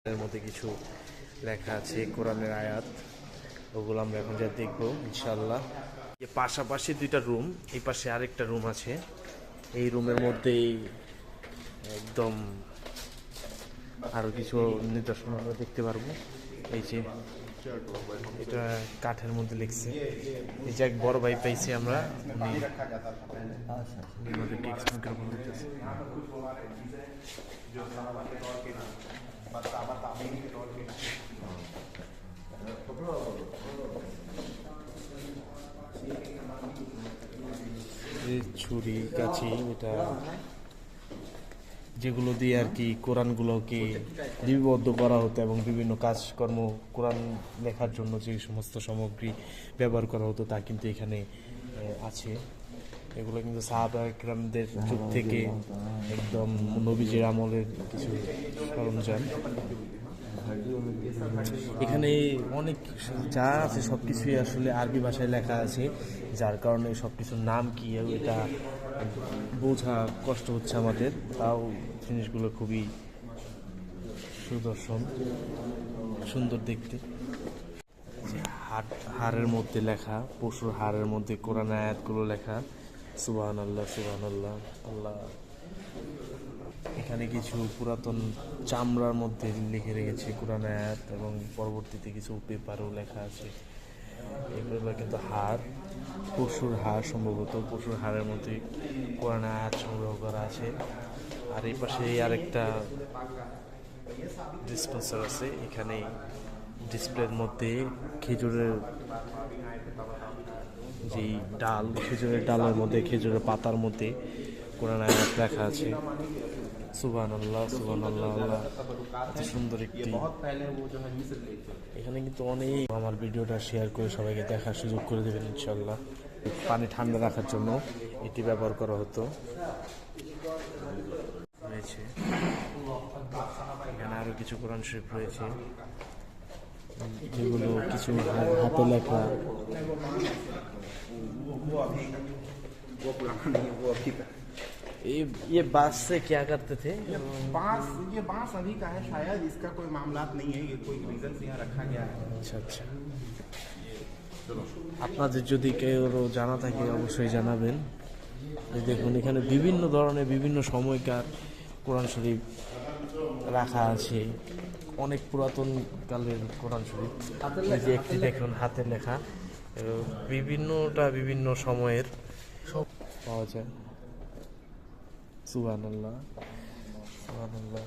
এর মধ্যে কিছু লেখা আছে কোরআনের আয়াত, ওগুলো আমরা এখন যা দেখবো ইনশাল্লাহ। পাশাপাশি দুইটা রুম, এই পাশে আরেকটা রুম আছে। এই রুমের মধ্যেই একদম আরো কিছু নিদর্শন আমরা দেখতে পারবো। এই যে এটা কাঠের মধ্যে লিখছে, এই যে এক বড় ভাই পাইছি আমরা, ছুরি কাছি, এটা যেগুলো দিয়ে আর কি কোরআনগুলোকে লিপিবদ্ধ করা হতো এবং বিভিন্ন কাজকর্ম কোরআন লেখার জন্য যে সমস্ত সামগ্রী ব্যবহার করা হতো তা কিন্তু এখানে আছে। এগুলো কিন্তু সাহাবা ইকরামদের যুগ থেকে একদম নবীজির আমলের কিছু সরঞ্জাম। এখানে অনেক যা আছে সব কিছুই আসলে আরবি ভাষায় লেখা আছে, যার কারণে সব কিছুর নাম কি এটা বোঝা কষ্ট হচ্ছে আমাদের। তাও জিনিসগুলো খুবই সুদর্শন, সুন্দর দেখতে। হাড়ের মধ্যে লেখা, পশুর হাড়ের মধ্যে কোরআন আয়াতগুলো লেখা, সুবহানাল্লাহ সুবহানাল্লাহ আল্লাহ। এখানে কিছু পুরাতন চামড়ার মধ্যে লিখে রেখেছে কোরআন আয়াত এবং পরবর্তীতে কিছু পেপারও লেখা আছে। এগুলো কিন্তু হাড়, পশুর হাড়, সম্ভবত পশুর হাড়ের মধ্যে কোরআন আয়াত সংগ্রহ করা আছে। আর এই পাশে আরেকটা ডিসপেন্সার আছে, এখানে ডিসপ্লের মধ্যে খেজুরের যেই ডাল, খেজুরের ডালের মধ্যে, খেজুরের পাতার মধ্যে কোরআন আয়াত লেখা আছে। সুবহানাল্লাহ সুবহানাল্লাহ আল্লাহ, এত সুন্দর একটি। এখানে কিন্তু অনেক, আমার ভিডিওটা শেয়ার করে সবাইকে দেখার সুযোগ করে দেবেন ইনশাল্লাহ। পানি ঠান্ডা রাখার জন্য এটি ব্যবহার করা হতো। রয়েছে এখানে আরো কিছু কোরআন শরীফ রয়েছে, যেগুলো কিছু হাতে লেখা। ये बांस से क्या करते थे? ये बांस अभी का है, शायद इसका कोई मामलात नहीं है, ये कोई रीजन से यहाँ रखा गया है। আচ্ছা আচ্ছা, আপনাদের যদি কেউ জানা থাকে অবশ্যই জানাবেন। এই দেখুন এখানে বিভিন্ন ধরনের বিভিন্ন সময়কার কোরআন শরীফ রাখা আছে, অনেক পুরাতন কালের কোরআন শরীফ। এই যে একটি দেখুন হাতের লেখা, বিভিন্নটা বিভিন্ন সময়ের সব পাওয়া যায়। সুবহানাল্লাহ সুবহানাল্লাহ।